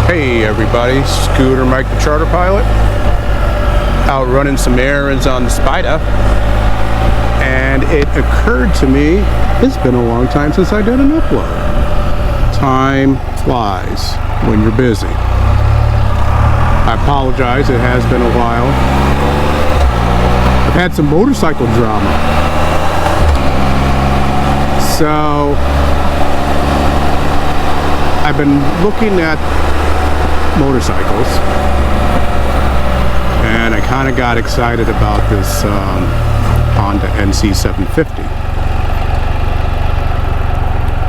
Hey everybody, ScooterMike.TheCharterPilot, out running some errands on the Spyder, and it occurred to me, it's been a long time since I did an upload. Time flies when you're busy. I apologize, it has been a while. I've had some motorcycle drama. So, I've been looking at motorcycles, and I kind of got excited about this Honda NC750.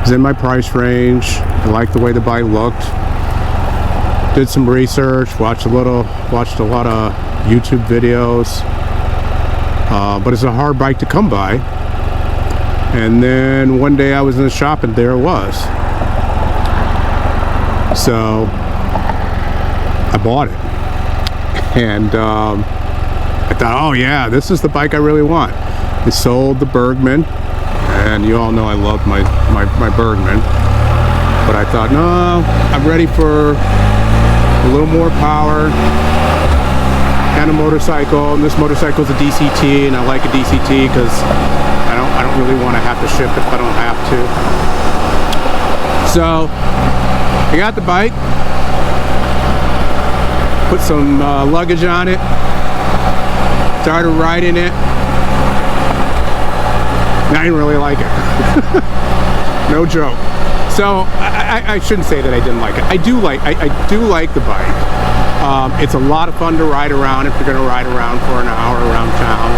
It's in my price range. I like the way the bike looked. Did some research, watched a lot of YouTube videos, but it's a hard bike to come by. And then one day I was in the shop and there it was. So I bought it, and I thought, oh yeah, this is the bike I really want. I sold the Burgman, and you all know I love my Burgman, but I thought, no, I'm ready for a little more power and a motorcycle, and this motorcycle is a DCT, and I like a DCT because I don't really want to have to shift if I don't have to. So I got the bike, put some luggage on it, started riding it, and I didn't really like it. No joke. So I shouldn't say that I didn't like it. I do like the bike. It's a lot of fun to ride around if you're going to ride around for an hour around town,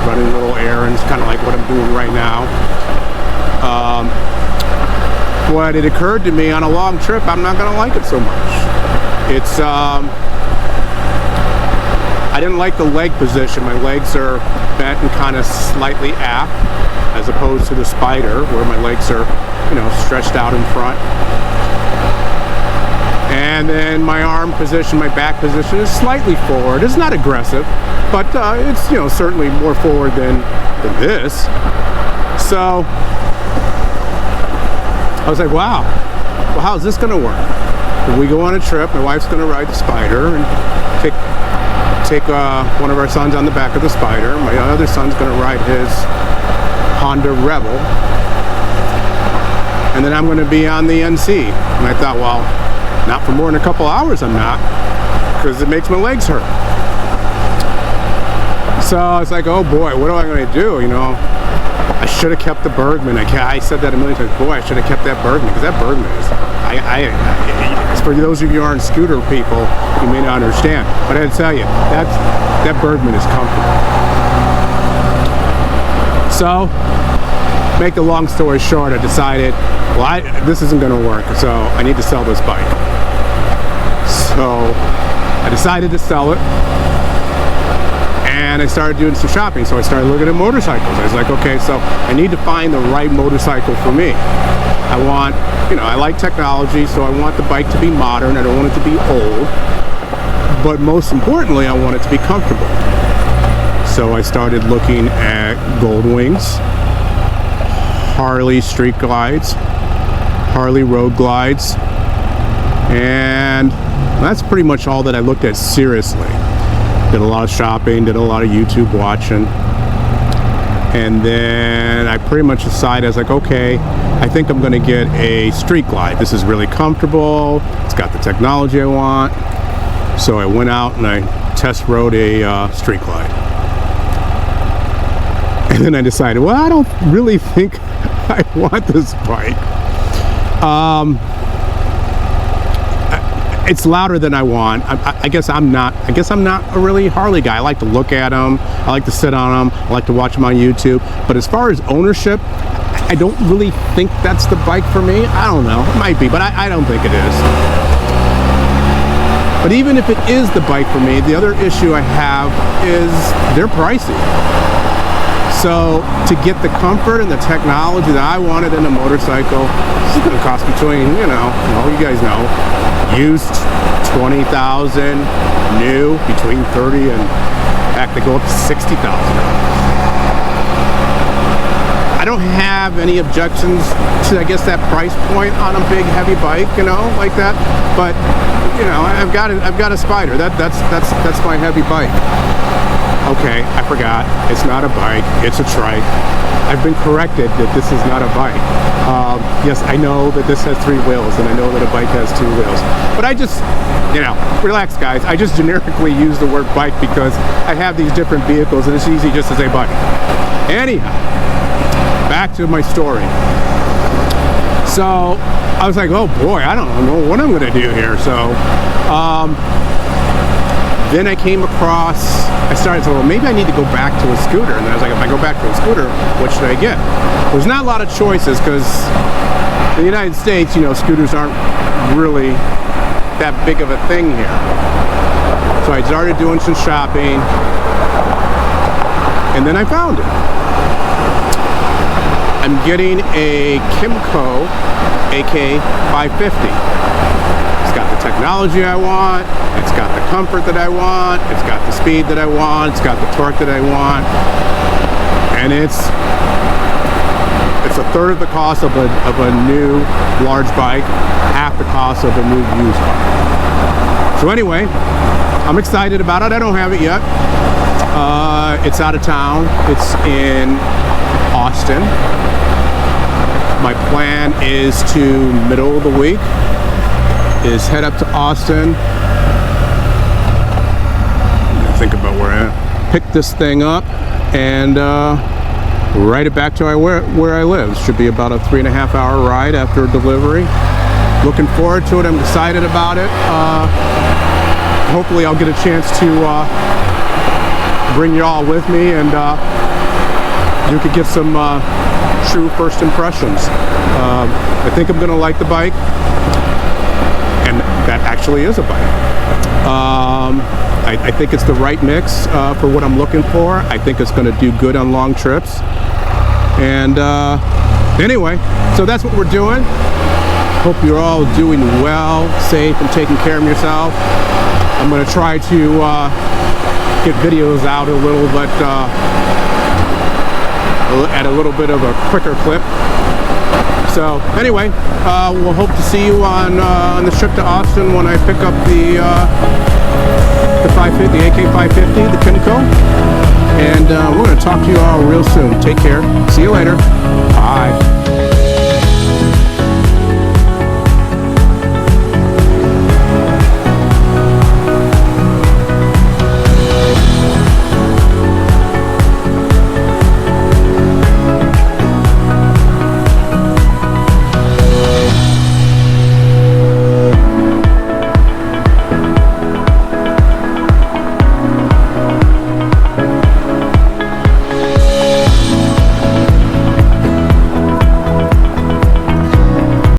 running little errands, kind of like what I'm doing right now. But it occurred to me on a long trip, I'm not going to like it so much. It's, I didn't like the leg position. My legs are bent and kind of slightly aft, as opposed to the Spyder, where my legs are, you know, stretched out in front. And then my arm position, my back position is slightly forward. It's not aggressive, but it's, you know, certainly more forward than this. So I was like, wow, well, how's this going to work? When we go on a trip, my wife's going to ride the Spyder and take one of our sons on the back of the Spyder. My other son's going to ride his Honda Rebel. And then I'm going to be on the NC. And I thought, well, not for more than a couple hours I'm not, because it makes my legs hurt. So I was like, oh boy, what am I going to do? You know, I should have kept the Burgman. I said that a million times. Boy, I should have kept that Burgman, because that Burgman is, for those of you who aren't scooter people, you may not understand. But I had to tell you, that Burgman is comfortable. So, make the long story short, I decided, well, this isn't going to work, so I need to sell this bike. So, I decided to sell it. And I started doing some shopping, so I started looking at motorcycles. I was like, okay, so I need to find the right motorcycle for me. I want, you know, I like technology, so I want the bike to be modern. I don't want it to be old. But most importantly, I want it to be comfortable. So I started looking at Gold Wings, Harley Street Glides, Harley Road Glides, and that's pretty much all that I looked at seriously. Did a lot of shopping, did a lot of YouTube watching, and then I pretty much decided, I was like, okay, I think I'm going to get a Street Glide. This is really comfortable, it's got the technology I want. So I went out and I test rode a Street Glide. And then I decided, well, I don't really think I want this bike. It's louder than I want. I guess I'm not a really Harley guy. I like to look at them. I like to sit on them. I like to watch them on YouTube. But as far as ownership, I don't really think that's the bike for me. I don't know. It might be, but I don't think it is. But even if it is the bike for me, the other issue I have is they're pricey. So to get the comfort and the technology that I wanted in a motorcycle, this is going to cost between, you know, well, you guys know, used $20,000, new between $30,000 and heck, they go up to $60,000. I don't have any objections to, I guess, that price point on a big heavy bike, you know, like that, but you know, I've got a Spyder. That's my heavy bike. Okay, I forgot. It's not a bike. It's a trike. I've been corrected that this is not a bike. Yes, I know that this has 3 wheels, and I know that a bike has 2 wheels. But I just, you know, relax, guys. I just generically use the word bike because I have these different vehicles, and it's easy just to say bike. Anyhow, back to my story. So I was like, oh boy, I don't know what I'm going to do here. So then I came across, I started to, well, maybe I need to go back to a scooter. And then I was like, if I go back to a scooter, what should I get? There's not a lot of choices because in the United States, you know, scooters aren't really that big of a thing here. So I started doing some shopping, and then I found it. I'm getting a Kymco AK550. It's got the technology I want, it's got the comfort that I want, it's got the speed that I want, it's got the torque that I want, and it's a third of the cost of a new large bike, half the cost of a new used bike. So anyway, I'm excited about it. I don't have it yet. It's out of town. It's in Austin. My plan is to, middle of the week, is head up to Austin. Think about where I pick this thing up and ride it back to where I live. It should be about a 3.5 hour ride after delivery. Looking forward to it. I'm excited about it. Hopefully I'll get a chance to bring you all with me, and you could get some true first impressions. I think I'm gonna like the bike, and that actually is a bike. I think it's the right mix for what I'm looking for. I think it's going to do good on long trips. And anyway, so that's what we're doing. Hope you're all doing well, safe, and taking care of yourself. I'm going to try to get videos out a little bit at a little bit of a quicker clip. So anyway, we'll hope to see you on the trip to Austin when I pick up the AK550, the Kymco, and we're going to talk to you all real soon. Take care. See you later. Bye.